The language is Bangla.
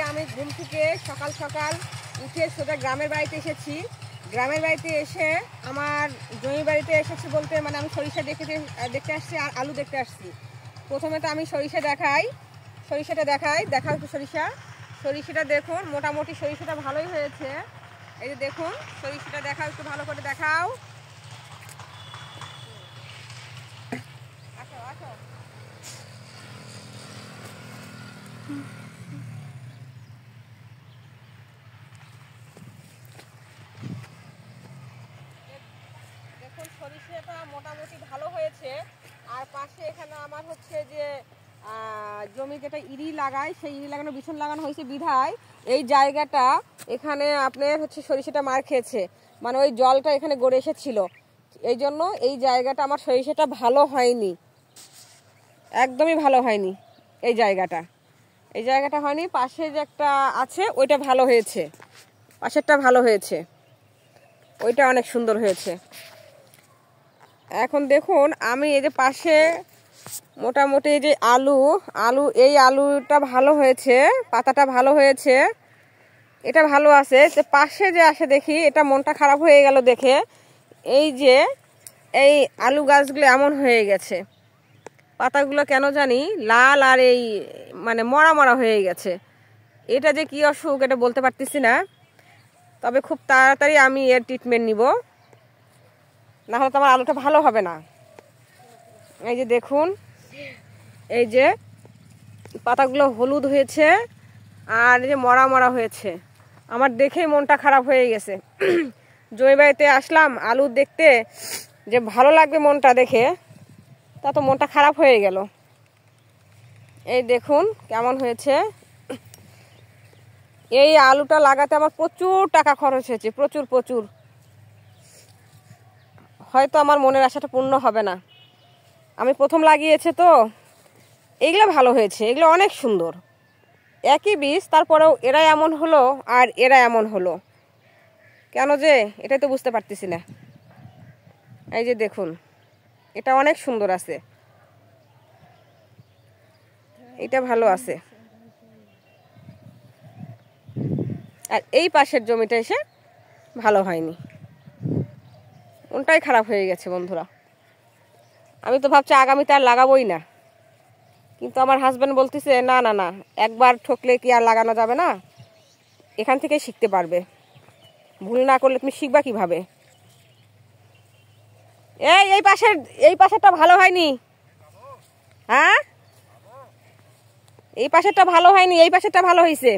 আমি ঘুম থেকে সকাল সকাল উঠে সোজা গ্রামের বাড়িতে এসেছি। গ্রামের বাড়িতে এসে আমার জমি বাড়িতে এসেছি বলতে মানে আমি সরিষা দেখতে আসছি আর আলু দেখতে আসছি। প্রথমে তো আমি সরিষাটা দেখাই দেখাও একটু সরিষাটা দেখুন, মোটামুটি সরিষাটা ভালোই হয়েছে। এই যে দেখুন সরিষাটা দেখাও, একটু ভালো করে দেখাও। আসো আসো। দেখুন সরিষাটা মোটামুটি ভালো হয়েছে। আর পাশে এখানে আমার হচ্ছে যে জমি যেটা ইরি লাগায়, সেই ইরি লাগানো বিছন লাগানো হয়েছে বিধায় এই জায়গাটা এখানে আপনার হচ্ছে সরিষাটা মার খেয়েছে, মানে ওই জলটা এখানে গড়ে এসেছিল। এই জন্য এই জায়গাটা আমার সরিষাটা ভালো হয়নি, একদমই ভালো হয়নি। এই জায়গাটা হয়নি। পাশে যে একটা আছে ওইটা ভালো হয়েছে, পাশেরটা ভালো হয়েছে, ওইটা অনেক সুন্দর হয়েছে। এখন দেখুন আমি এই যে পাশে মোটামুটি এই যে আলু এই আলুটা ভালো হয়েছে, পাতাটা ভালো হয়েছে, এটা ভালো আছে। পাশে যে আসে দেখি এটা মনটা খারাপ হয়ে গেল দেখে। এই যে এই আলু গাছগুলো এমন হয়ে গেছে, পাতাগুলো কেন জানি লাল আর এই মানে মরা মরা হয়ে গেছে। এটা যে কি অসুখ এটা বলতে পারতেছি না, তবে খুব তাড়াতাড়ি আমি এর ট্রিটমেন্ট নিব, না হলে তো আমার আলুটা ভালো হবে না। এই যে দেখুন এই যে পাতাগুলো হলুদ হয়েছে আর এই যে মরা মরা হয়েছে, আমার দেখেই মনটা খারাপ হয়ে গেছে। জমি বাড়িতে আসলাম আলু দেখতে, যে ভালো লাগবে মনটা দেখে, তা তো মনটা খারাপ হয়ে গেল। এই দেখুন কেমন হয়েছে। এই আলুটা লাগাতে আমার প্রচুর টাকা খরচ হয়েছে, প্রচুর। হয়তো আমার মনের আশাটা পূর্ণ হবে না, আমি প্রথম লাগিয়েছে তো। এগুলো ভালো হয়েছে, এগুলো অনেক সুন্দর, একই বীজ, তারপরেও এরা এমন হলো আর এরা এমন হলো কেন যে এটাই তো বুঝতে পারতেছি না। এই যে দেখুন এটা অনেক সুন্দর আছে, এটা ভালো আছে, আর এই পাশের জমিটা এসে ভালো হয়নি, ওটাই খারাপ হয়ে গেছে বন্ধুরা। আমি তো ভাবছি আগামীতে আর লাগাবোই না, কিন্তু আমার হাজব্যান্ড বলতেছে না না না, একবার ঠকলে কি আর লাগানো যাবে না, এখান থেকে শিখতে পারবে, ভুল না করলে তুমি শিখবা কিভাবে। এই পাশেরটা ভালো হয়নি, হ্যাঁ এই পাশেরটা ভালো হয়নি, এই পাশেরটা ভালো হয়েছে।